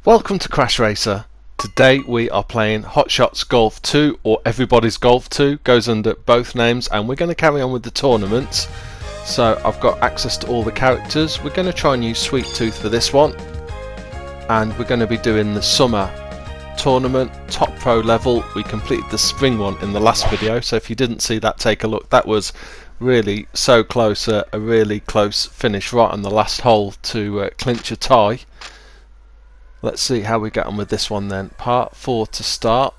Welcome to CrashRacer. Today we are playing Hot Shots Golf 2, or Everybody's Golf 2, goes under both names, and we're going to carry on with the tournaments. So I've got access to all the characters. We're going to try and use Sweet Tooth for this one, and we're going to be doing the summer tournament, top pro level. We completed the spring one in the last video, so if you didn't see that, take a look. That was really so close, a really close finish right on the last hole to clinch a tie. Let's see how we get on with this one then. Part 4 to start.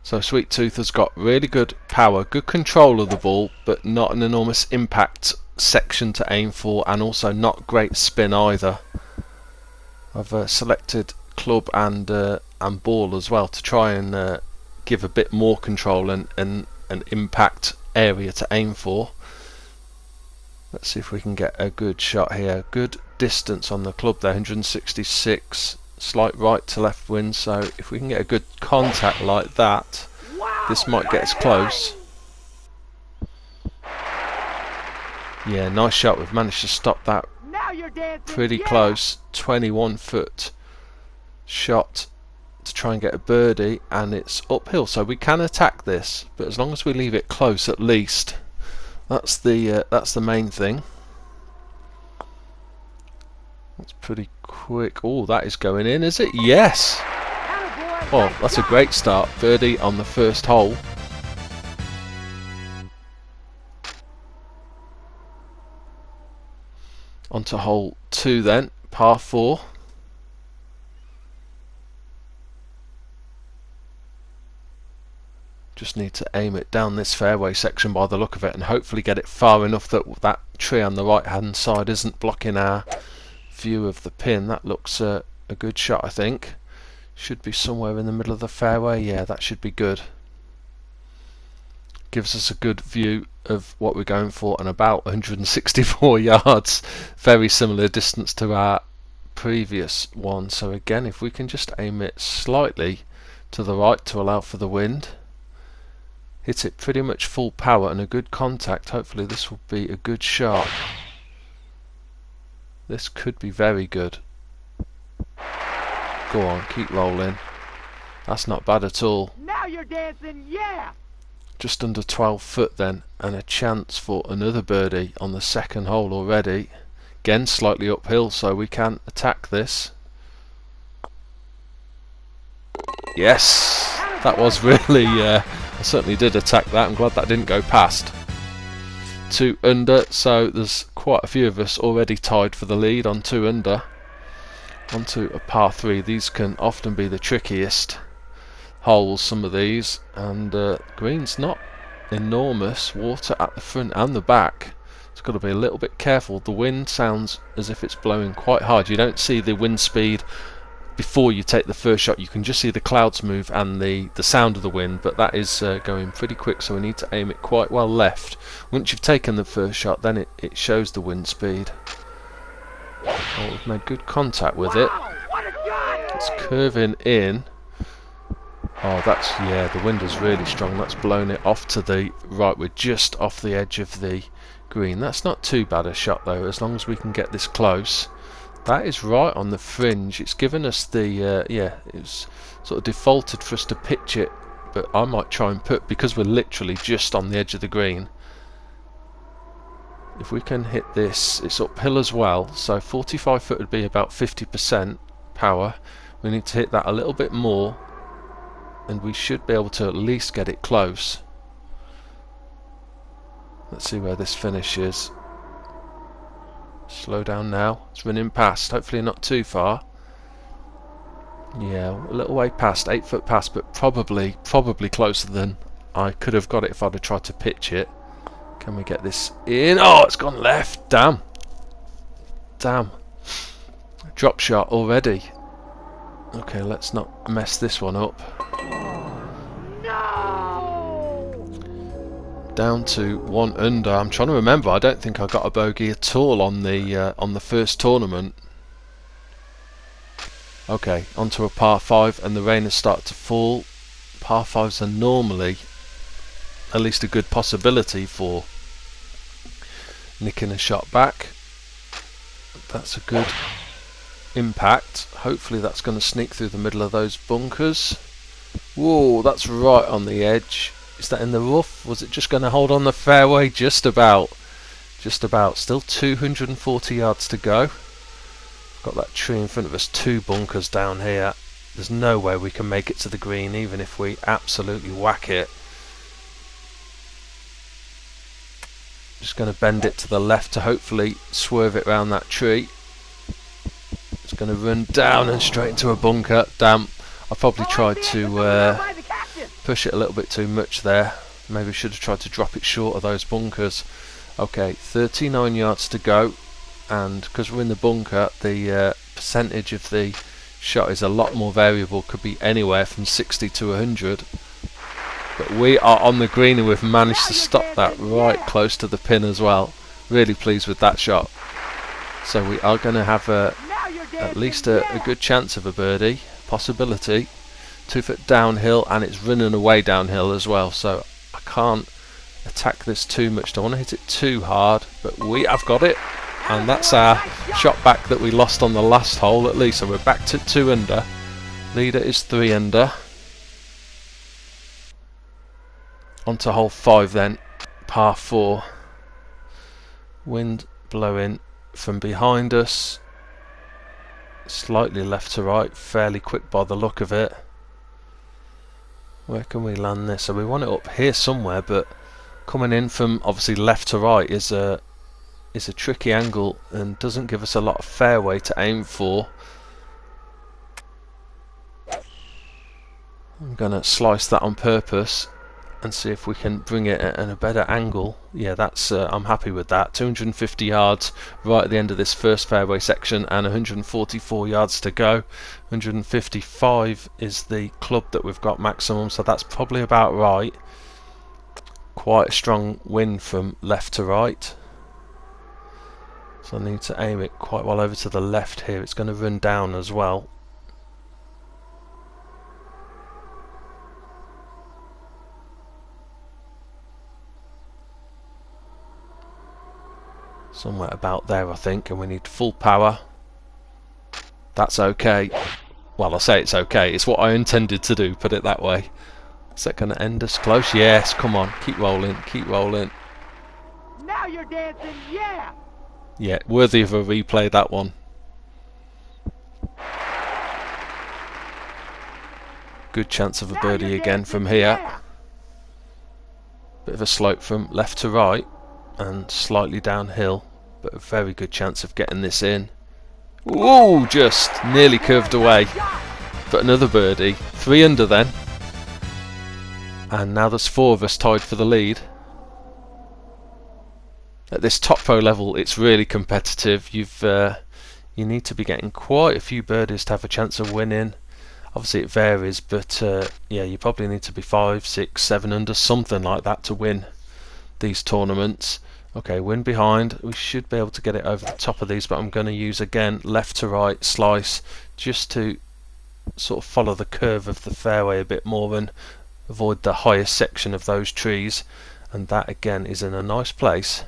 So Sweet Tooth has got really good power, good control of the ball, but not an enormous impact section to aim for, and also not great spin either. I've selected club and ball as well to try and give a bit more control and an impact area to aim for. Let's see if we can get a good shot here. Good distance on the club there, 166, slight right to left wind, so if we can get a good contact like that, this might get us close. Yeah, nice shot. We've managed to stop that pretty close. 21 foot shot to try and get a birdie, and it's uphill, so we can attack this, but as long as we leave it close at least, that's the main thing. That's pretty quick. Oh, that is going in, is it? Yes! Oh, that's a great start. Birdie on the first hole. On to hole 2 then, par 4. Just need to aim it down this fairway section by the look of it, and hopefully get it far enough that that tree on the right hand side isn't blocking our view of the pin. That looks a good shot, I think. Should be somewhere in the middle of the fairway. Yeah, that should be good. Gives us a good view of what we're going for, and about 164 yards. Very similar distance to our previous one. So again, if we can just aim it slightly to the right to allow for the wind, hit it pretty much full power and a good contact, hopefully this will be a good shot. This could be very good. Go on, keep rolling. That's not bad at all. Now you're dancing, yeah! Just under 12 foot then, and a chance for another birdie on the second hole already. Again, slightly uphill, so we can attack this. Yes! That was really, I certainly did attack that. I'm glad that didn't go past. 2 under, so there's quite a few of us already tied for the lead on 2 under. Onto a par 3. These can often be the trickiest holes, some of these, and green's not enormous. Water at the front and the back. It's got to be a little bit careful. The wind sounds as if it's blowing quite hard. You don't see the wind speed before you take the first shot. You can just see the clouds move and the sound of the wind, but that is going pretty quick, so we need to aim it quite well left. Once you've taken the first shot, then it shows the wind speed. Oh, we've made good contact with it. It's curving in. Oh, that's, yeah, the wind is really strong. That's blown it off to the right. We're just off the edge of the green. That's not too bad a shot though, as long as we can get this close. That is right on the fringe. It's given us the, yeah, it's sort of defaulted for us to pitch it, but I might try and put, because we're literally just on the edge of the green. If we can hit this, it's uphill as well, so 45 foot would be about 50% power. We need to hit that a little bit more, and we should be able to at least get it close. Let's see where this finishes. Slow down now. It's running past. Hopefully not too far. Yeah, a little way past, 8 foot past, but probably closer than I could have got it if I'd have tried to pitch it. Can we get this in? Oh, it's gone left. Damn. Damn. Drop shot already. Okay, let's not mess this one up. Down to 1 under. I'm trying to remember. I don't think I got a bogey at all on the first tournament. Okay, onto a par 5, and the rain has started to fall. Par 5s are normally at least a good possibility for nicking a shot back. That's a good impact. Hopefully that's going to sneak through the middle of those bunkers. Whoa, that's right on the edge. Is that in the rough? Was it just going to hold on the fairway? Just about. Just about. Still 240 yards to go. Got that tree in front of us, 2 bunkers down here. There's no way we can make it to the green even if we absolutely whack it. Just going to bend it to the left to hopefully swerve it around that tree. It's going to run down and straight into a bunker. Damn, I probably tried to push it a little bit too much there. Maybe should have tried to drop it short of those bunkers. Okay, 39 yards to go, and because we're in the bunker, the percentage of the shot is a lot more variable. Could be anywhere from 60 to 100. But we are on the green and we've managed to stop that right close to the pin as well. Really pleased with that shot. So we are going to have at least a good chance of a birdie. Possibility. 2 foot downhill, and it's running away downhill as well. So I can't attack this too much. Don't want to hit it too hard. But we have got it. And that's our shot back that we lost on the last hole at least. So we're back to 2 under. Leader is 3 under. On to hole 5 then. Par 4. Wind blowing from behind us. Slightly left to right. Fairly quick by the look of it. Where can we land this? So we want it up here somewhere, but coming in from obviously left to right is a tricky angle and doesn't give us a lot of fairway to aim for. I'm gonna slice that on purpose and see if we can bring it at a better angle. Yeah, that's I'm happy with that. 250 yards right at the end of this first fairway section and 144 yards to go. 155 is the club that we've got maximum, so that's probably about right. Quite a strong wind from left to right. So I need to aim it quite well over to the left here. It's going to run down as well. Somewhere about there I think, and we need full power. That's okay. Well, I say it's okay. It's what I intended to do, put it that way. Is that going to end us close? Yes, come on. Keep rolling, keep rolling. Now you're dancing, yeah! Yeah, worthy of a replay, that one. Good chance of a birdie again from here. Bit of a slope from left to right and slightly downhill, but a very good chance of getting this in. Whoa, just nearly curved away. But another birdie. 3 under then. And now there's 4 of us tied for the lead. At this top pro level, it's really competitive. You need to be getting quite a few birdies to have a chance of winning. Obviously it varies, but yeah, you probably need to be 5, 6, 7 under, something like that to win these tournaments. Okay, wind behind. We should be able to get it over the top of these, but I'm going to use again left to right slice just to sort of follow the curve of the fairway a bit more and avoid the highest section of those trees. And that again is in a nice place.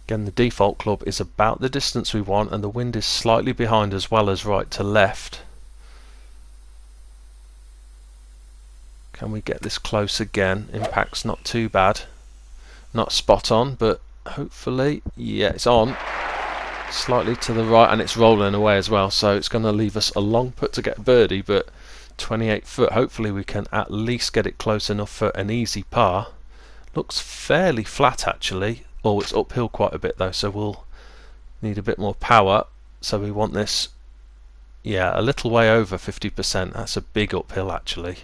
Again, the default club is about the distance we want, and the wind is slightly behind as well as right to left. Can we get this close again? Impact's not too bad. Not spot on, but hopefully, yeah, it's on. Slightly to the right, and it's rolling away as well, so it's going to leave us a long putt to get a birdie, but 28 foot. Hopefully we can at least get it close enough for an easy par. Looks fairly flat actually. Oh, it's uphill quite a bit though, so we'll need a bit more power. So we want this, yeah, a little way over 50%. That's a big uphill actually.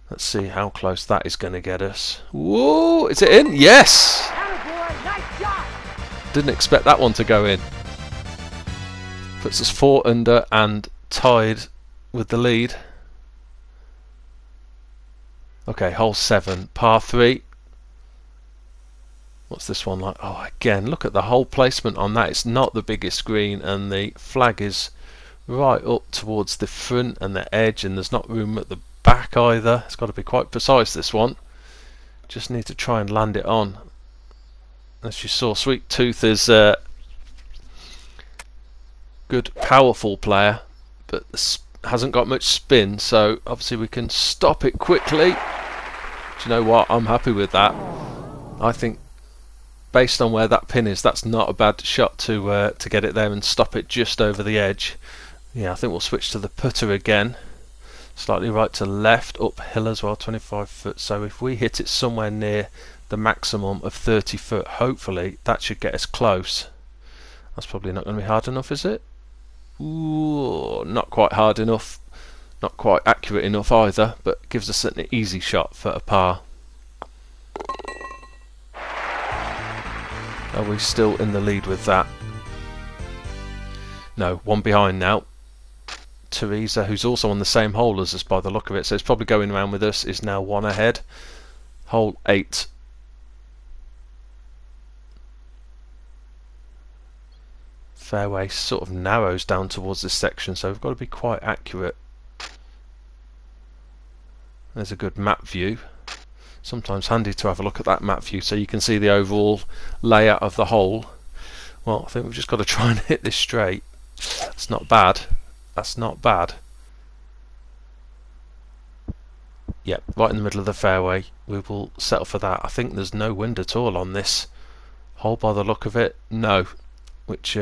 Let's see how close that is going to get us. Whoa, is it in? Yes! Didn't expect that one to go in. Puts us 4 under and tied with the lead. Okay, hole 7, par 3. What's this one like? Oh, again, look at the whole placement on that. It's not the biggest green, and the flag is right up towards the front and the edge, and there's not room at the back either. It's got to be quite precise, this one. Just need to try and land it on. As you saw, Sweet Tooth is good, powerful player, but hasn't got much spin, so obviously we can stop it quickly. Do you know what? I'm happy with that. I think, based on where that pin is, that's not a bad shot to get it there and stop it just over the edge. Yeah, I think we'll switch to the putter again. Slightly right to left, uphill as well, 25 foot. So if we hit it somewhere near the maximum of 30 foot, hopefully that should get us close. That's probably not going to be hard enough, is it? Ooh, not quite hard enough. Not quite accurate enough either, but gives us an easy shot for a par. Are we still in the lead with that? No, one behind now. Teresa, who's also on the same hole as us by the look of it, so it's probably going around with us, is now one ahead. Hole 8. Fairway sort of narrows down towards this section, so we've got to be quite accurate. There's a good map view. Sometimes handy to have a look at that map view so you can see the overall layout of the hole. Well, I think we've just got to try and hit this straight. That's not bad. That's not bad. Yep, right in the middle of the fairway. We will settle for that. I think there's no wind at all on this hole by the look of it. No, which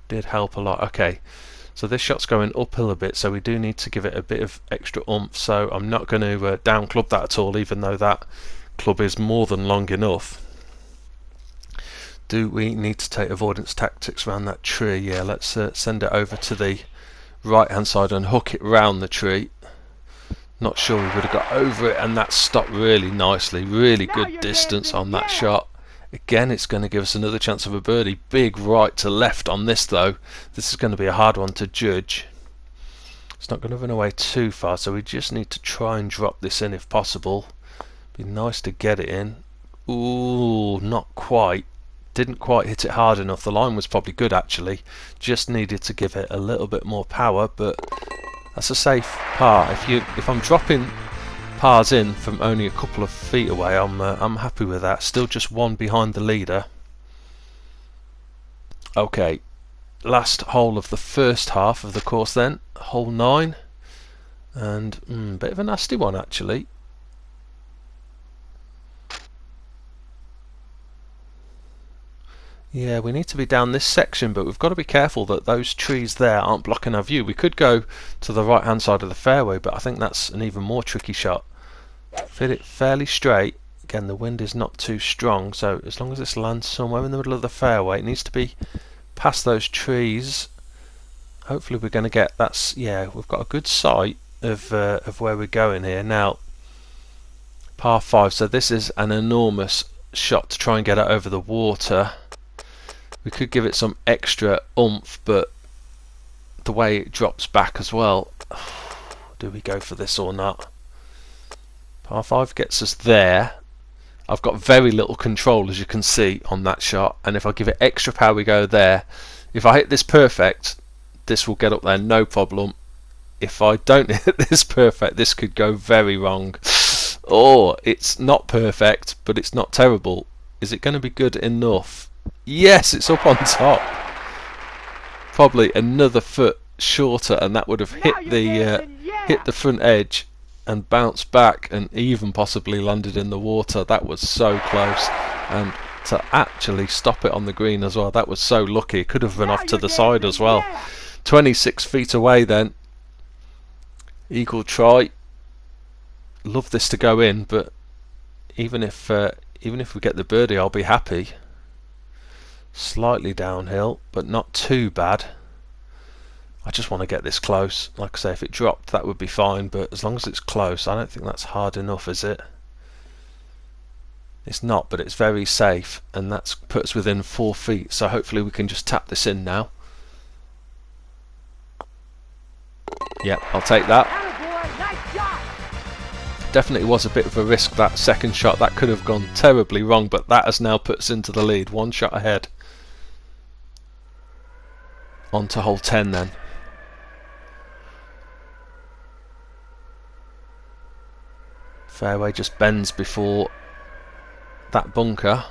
did help a lot. Okay, so this shot's going uphill a bit, so we do need to give it a bit of extra oomph. So I'm not going to down club that at all, even though that club is more than long enough. Do we need to take avoidance tactics around that tree? Yeah, let's send it over to the right hand side and hook it round the tree. Not sure we would have got over it, and that stopped really nicely. Really good distance on that shot. Again, it's going to give us another chance of a birdie. Big right to left on this though. This is going to be a hard one to judge. It's not going to run away too far, so we just need to try and drop this in if possible. Be nice to get it in. Ooh, not quite. Didn't quite hit it hard enough. The line was probably good actually. Just needed to give it a little bit more power, but that's a safe par. If I'm dropping pars in from only a couple of feet away, I'm happy with that. Still just one behind the leader. Okay, last hole of the first half of the course then, hole 9, and bit of a nasty one actually. Yeah, we need to be down this section, but we've got to be careful that those trees there aren't blocking our view. We could go to the right hand side of the fairway, but I think that's an even more tricky shot. Fit it fairly straight. Again, the wind is not too strong, so as long as this lands somewhere in the middle of the fairway, it needs to be past those trees. Hopefully we're going to get yeah, we've got a good sight of where we're going here. Now, par 5, so this is an enormous shot to try and get it over the water. We could give it some extra oomph, but the way it drops back as well, do we go for this or not? Par 5 gets us there. I've got very little control, as you can see, on that shot, and if I give it extra power we go there. If I hit this perfect, this will get up there no problem. If I don't hit this perfect, this could go very wrong. Oh, it's not perfect, but it's not terrible. Is it going to be good enough? Yes, it's up on top. Probably another foot shorter, and that would have hit the front edge and bounced back, and even possibly landed in the water. That was so close, and to actually stop it on the green as well, that was so lucky. It could have run off to the side as well. 26 feet away then. Eagle try. Love this to go in, but even if we get the birdie, I'll be happy. Slightly downhill, but not too bad. I just want to get this close. Like I say, if it dropped, that would be fine, but as long as it's close, I don't think that's hard enough, is it? It's not, but it's very safe, and that's put us within 4 feet, so hopefully we can just tap this in now. Yep, I'll take that. Definitely was a bit of a risk, that second shot. That could have gone terribly wrong, but that has now put us into the lead. One shot ahead. On to hole 10 then. Fairway just bends before that bunker.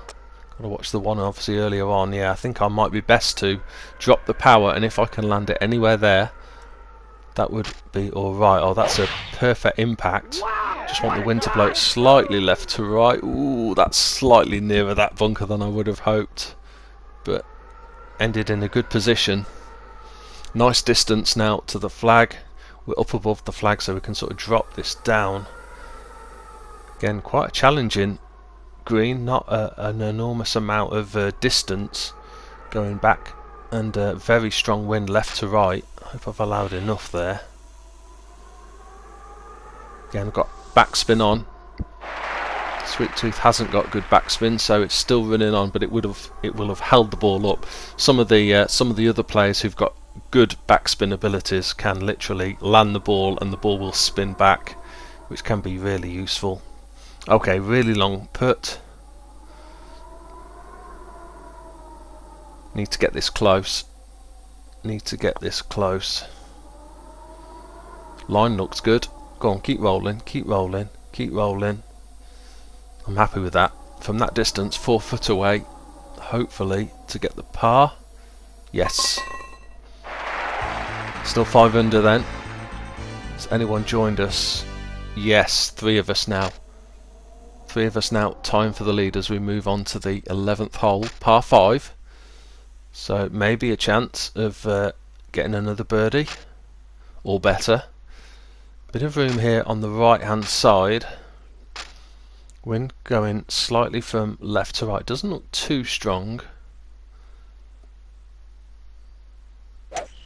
Gotta watch the one obviously earlier on. Yeah, I think I might be best to drop the power, and if I can land it anywhere there, that would be alright. Oh, that's a perfect impact. Just want the wind to blow it slightly left to right. Ooh, that's slightly nearer that bunker than I would have hoped, but ended in a good position. Nice distance now to the flag. We're up above the flag, so we can sort of drop this down. Again, quite a challenging green, not an enormous amount of distance going back, and very strong wind left to right. I hope I've allowed enough there. Again, I've got backspin on. Sweet Tooth hasn't got good backspin, so it's still running on, but it will have held the ball up. Some of the other players who've got good backspin abilities can literally land the ball and the ball will spin back, which can be really useful. Okay, really long putt. Need to get this close. Need to get this close. Line looks good. Go on, keep rolling, keep rolling, keep rolling. I'm happy with that. From that distance, 4 foot away, hopefully to get the par. Yes. Still 5 under then. Has anyone joined us? Yes, 3 of us now. 3 of us now. Time for the lead as we move on to the 11th hole, par 5. So maybe a chance of getting another birdie or better. Bit of room here on the right hand side. Wind going slightly from left to right. Doesn't look too strong.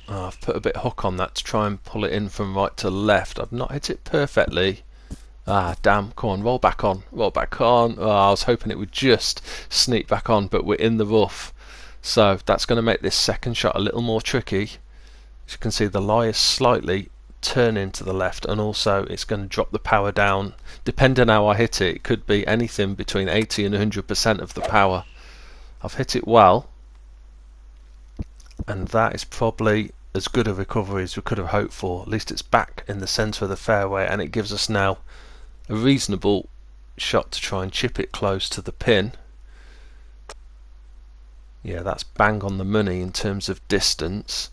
Oh, I've put a bit of hook on that to try and pull it in from right to left. I've not hit it perfectly. Ah, damn. Come on, roll back on. Roll back on. Oh, I was hoping it would just sneak back on, but we're in the rough. So that's going to make this second shot a little more tricky. As you can see, the lie is slightly turning to the left, and also it's going to drop the power down. Depending how I hit it, it could be anything between 80 and 100% of the power. I've hit it well, and that is probably as good a recovery as we could have hoped for. At least it's back in the centre of the fairway, and it gives us now a reasonable shot to try and chip it close to the pin. Yeah, that's bang on the money in terms of distance.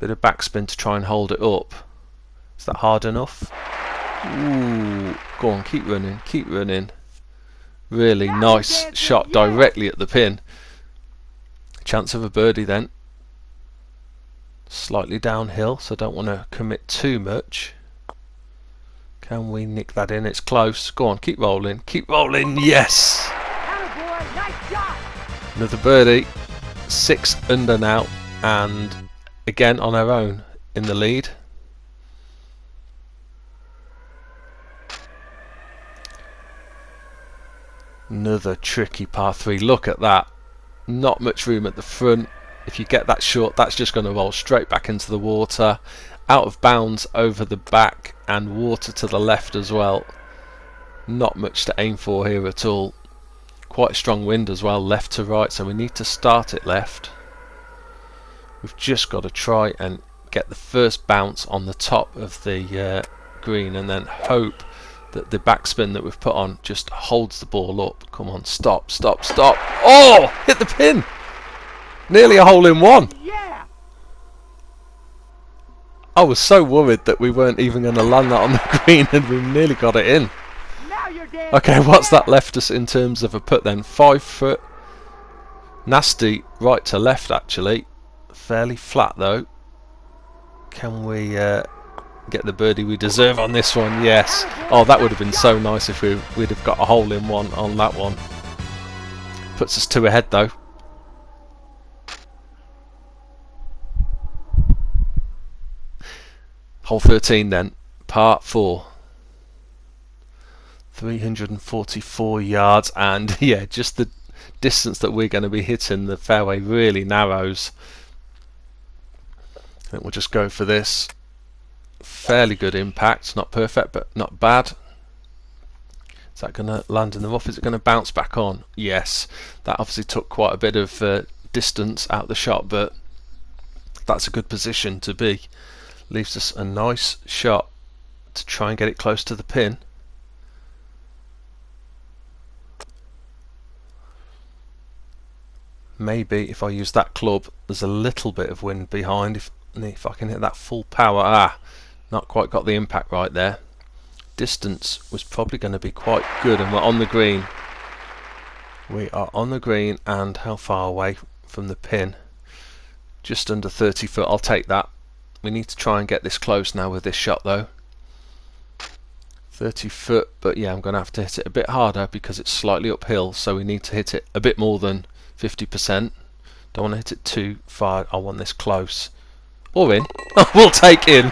Bit of backspin to try and hold it up. Is that hard enough? Ooh, go on, keep running, keep running. Really nice shot directly at the pin. Chance of a birdie then. Slightly downhill, so I don't want to commit too much. Can we nick that in? It's close. Go on, keep rolling, keep rolling. Yes! Another birdie. 6 under now, and again on our own in the lead. Another tricky par 3. Look at that. Not much room at the front. If you get that short, that's just going to roll straight back into the water. Out of bounds over the back, and water to the left as well. Not much to aim for here at all. Quite a strong wind as well, left to right, so we need to start it left. We've just got to try and get the first bounce on the top of the green, and then hope that the backspin that we've put on just holds the ball up. Come on, stop, stop, stop. Oh, hit the pin. Nearly a hole in one. Yeah. I was so worried that we weren't even going to land that on the green, and we nearly got it in. Now you're dancing. Okay, what's that left us in terms of a putt then? 5 foot. Nasty right to left actually. Fairly flat though. Can we get the birdie we deserve on this one? Yes. Oh, that would have been so nice if we'd have got a hole in one on that one. Puts us 2 ahead though. Hole 13 then, par 4. 344 yards, and yeah, just the distance that we're going to be hitting the fairway really narrows. I think we'll just go for this. Fairly good impact, not perfect but not bad. Is that going to land in the rough? Is it going to bounce back on? Yes. That obviously took quite a bit of distance out the shot, but that's a good position to be. Leaves us a nice shot to try and get it close to the pin. Maybe if I use that club, there's a little bit of wind behind. If I can hit that full power, not quite got the impact right there. Distance was probably going to be quite good, and we're on the green. We are on the green, and how far away from the pin? Just under 30 foot. I'll take that. We need to try and get this close now with this shot though. 30 foot, but yeah, I'm going to have to hit it a bit harder because it's slightly uphill, so we need to hit it a bit more than 50%. Don't want to hit it too far. I want this close. Or in. We'll take in.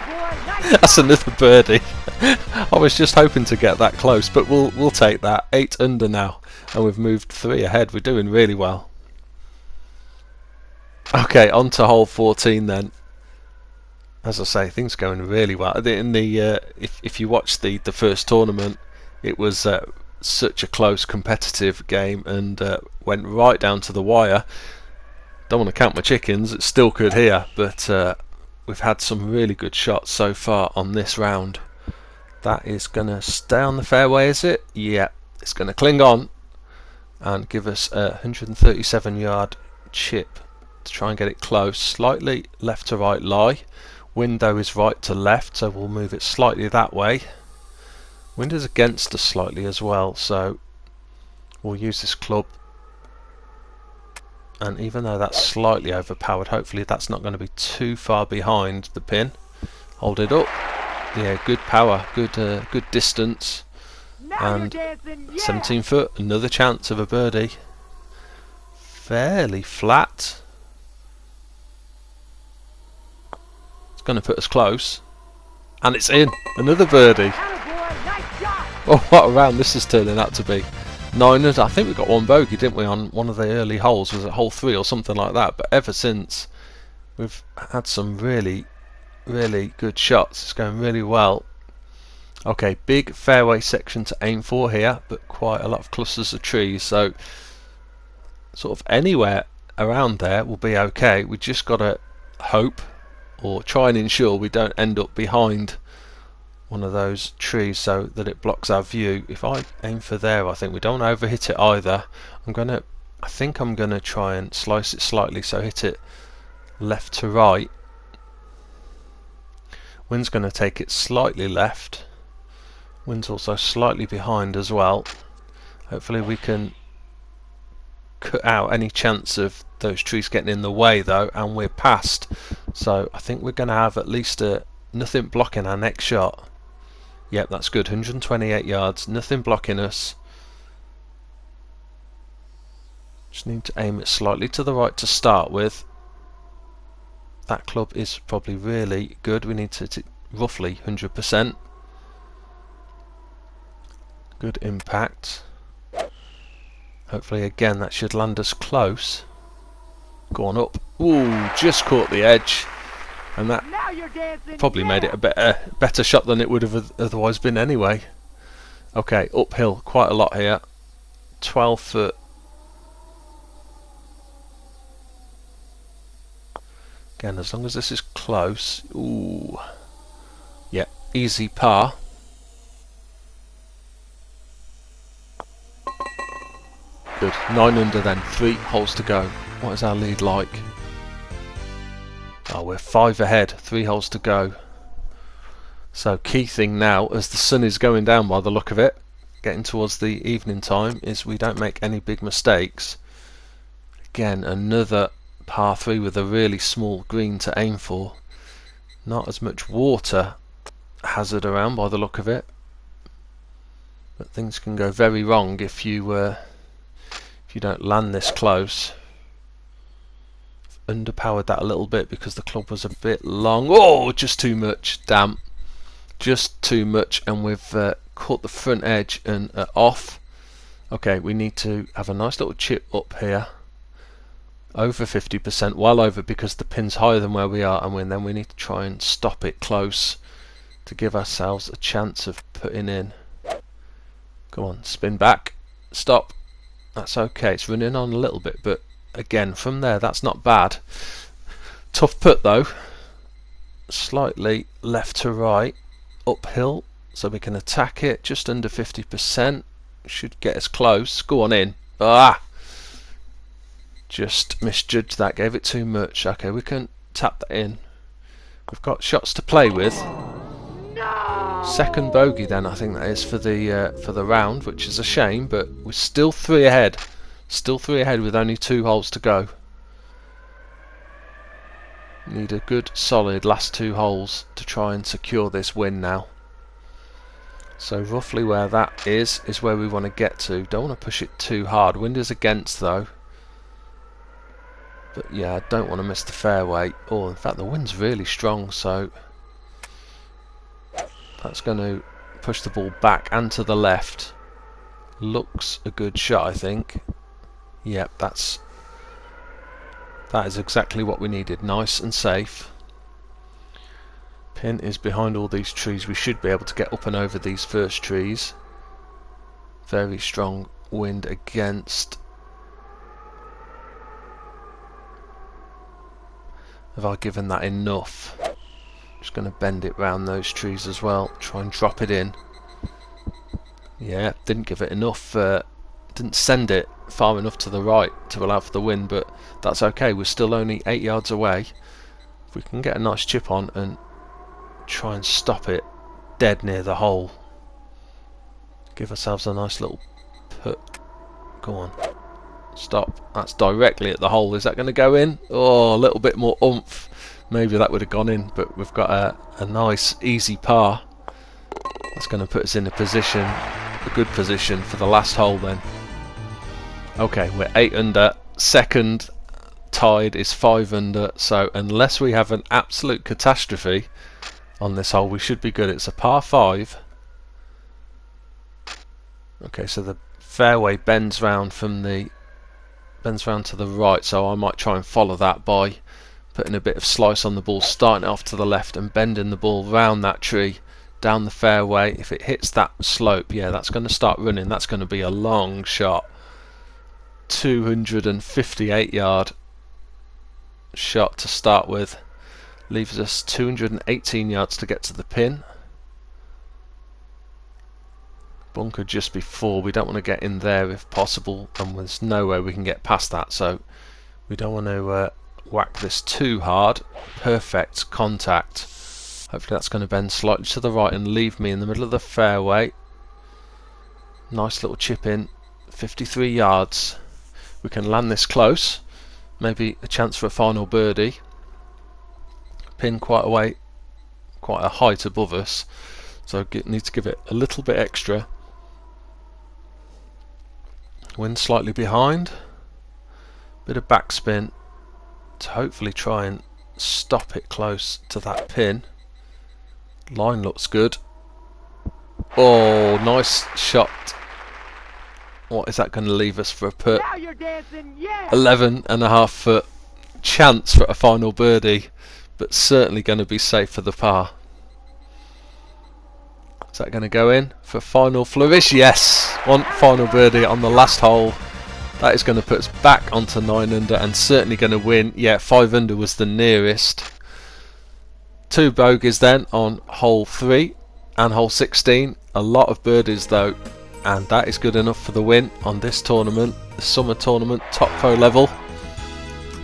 That's another birdie. I was just hoping to get that close, but we'll take that. 8 under now, and we've moved 3 ahead. We're doing really well. Okay, on to hole 14 then. As I say, things are going really well. If you watched the first tournament, it was such a close competitive game, and went right down to the wire. Don't want to count my chickens, it's still good here, but we've had some really good shots so far on this round. That is going to stay on the fairway, is it? Yeah, it's going to cling on and give us a 137 yard chip to try and get it close. Slightly left to right lie. Window is right to left, so we'll move it slightly that way. Wind is against us slightly as well, so we'll use this club. And even though that's slightly overpowered, hopefully that's not going to be too far behind the pin. Hold it up. Yeah, good power, good distance. And 17 foot, another chance of a birdie. Fairly flat. It's going to put us close. And it's in. Another birdie. Oh, what a round this is turning out to be. 9 under. I think we got one bogey, didn't we, on one of the early holes? Was it hole 3 or something like that? But ever since, we've had some really good shots. It's going really well. Okay, big fairway section to aim for here, but quite a lot of clusters of trees, so sort of anywhere around there will be okay. We just got to hope or try and ensure we don't end up behind one of those trees so that it blocks our view. If I aim for there, I think we don't overhit it either. I think I'm gonna try and slice it slightly, so hit it left to right. Wind's gonna take it slightly left. Wind's also slightly behind as well. Hopefully we can cut out any chance of those trees getting in the way though, and we're past. So I think we're gonna have at least nothing blocking our next shot. Yep, that's good. 128 yards, nothing blocking us. Just need to aim it slightly to the right to start with. That club is probably really good. We need to hit it roughly 100%. Good impact. Hopefully again that should land us close. Go on up. Ooh, just caught the edge. And that probably made it a better shot than it would have otherwise been anyway. Okay, uphill quite a lot here. 12 foot. Again, as long as this is close. Ooh. Yeah, easy par. Good. 9 under then. 3 holes to go. What is our lead like? Oh, we're 5 ahead, 3 holes to go. So key thing now, as the sun is going down by the look of it, getting towards the evening time, is we don't make any big mistakes. Again, another par 3 with a really small green to aim for. Not as much water hazard around by the look of it, but things can go very wrong if you don't land this close. Underpowered that a little bit because the club was a bit long. Oh, just too much. Damn, just too much, and we've caught the front edge and off. Okay, we need to have a nice little chip up here, over 50%, well over, because the pin's higher than where we are, and then we need to try and stop it close to give ourselves a chance of putting in. Come on, spin back, stop. That's okay. It's running on a little bit, but again, from there, that's not bad. Tough putt though. Slightly left to right, uphill. so we can attack it. Just under 50%. Should get us close. Go on in. Ah! Just misjudged that, gave it too much. Okay, we can tap that in. We've got shots to play with. Second bogey then, I think that is for the round, which is a shame, but we're still 3 ahead. Still 3 ahead with only 2 holes to go. Need a good solid last 2 holes to try and secure this win now. So roughly where that is where we want to get to. Don't want to push it too hard. Wind is against though. But yeah, I don't want to miss the fairway. Oh, in fact the wind's really strong, so that's going to push the ball back and to the left. Looks a good shot, I think. Yep, that is exactly what we needed. Nice and safe. Pin is behind all these trees. We should be able to get up and over these first trees. Very strong wind against. Have I given that enough? Just going to bend it round those trees as well. Try and drop it in. Yeah, didn't give it enough. Didn't send it far enough to the right to allow for the wind, but that's okay. We're still only 8 yards away. If we can get a nice chip on and try and stop it dead near the hole. Give ourselves a nice little put. Go on. Stop. That's directly at the hole. Is that going to go in? Oh, a little bit more oomph. Maybe that would have gone in, but we've got a nice easy par. That's going to put us in a good position for the last hole then. Okay, we're 8 under. Second tied is 5 under, so unless we have an absolute catastrophe on this hole, we should be good. It's a par 5. Okay, so the fairway bends round to the right, so I might try and follow that by putting a bit of slice on the ball, starting it off to the left and bending the ball round that tree down the fairway. If it hits that slope, yeah, that's going to start running. That's going to be a long shot. 258 yard shot to start with. Leaves us 218 yards to get to the pin. Bunker just before. We don't want to get in there if possible, and there's no way we can get past that, so we don't want to whack this too hard. Perfect contact. Hopefully that's going to bend slightly to the right and leave me in the middle of the fairway. Nice little chip in. 53 yards. We can land this close. Maybe a chance for a final birdie. Pin quite a height above us, so need to give it a little bit extra. Wind slightly behind. Bit of backspin to hopefully try and stop it close to that pin. Line looks good. Oh, nice shot. What is that going to leave us for a putt? Now you're dancing, yeah! 11.5 foot chance for a final birdie, but certainly going to be safe for the par. Is that going to go in for final flourish? Yes! One final birdie on the last hole. That is going to put us back onto 9 under and certainly going to win. Yeah, 5 under was the nearest. 2 bogeys then on hole 3 and hole 16. A lot of birdies though, and that is good enough for the win on this tournament, the summer tournament, top pro level.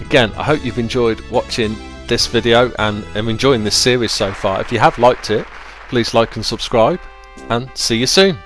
Again, I hope you've enjoyed watching this video and am enjoying this series so far. If you have liked it, please like and subscribe, and see you soon.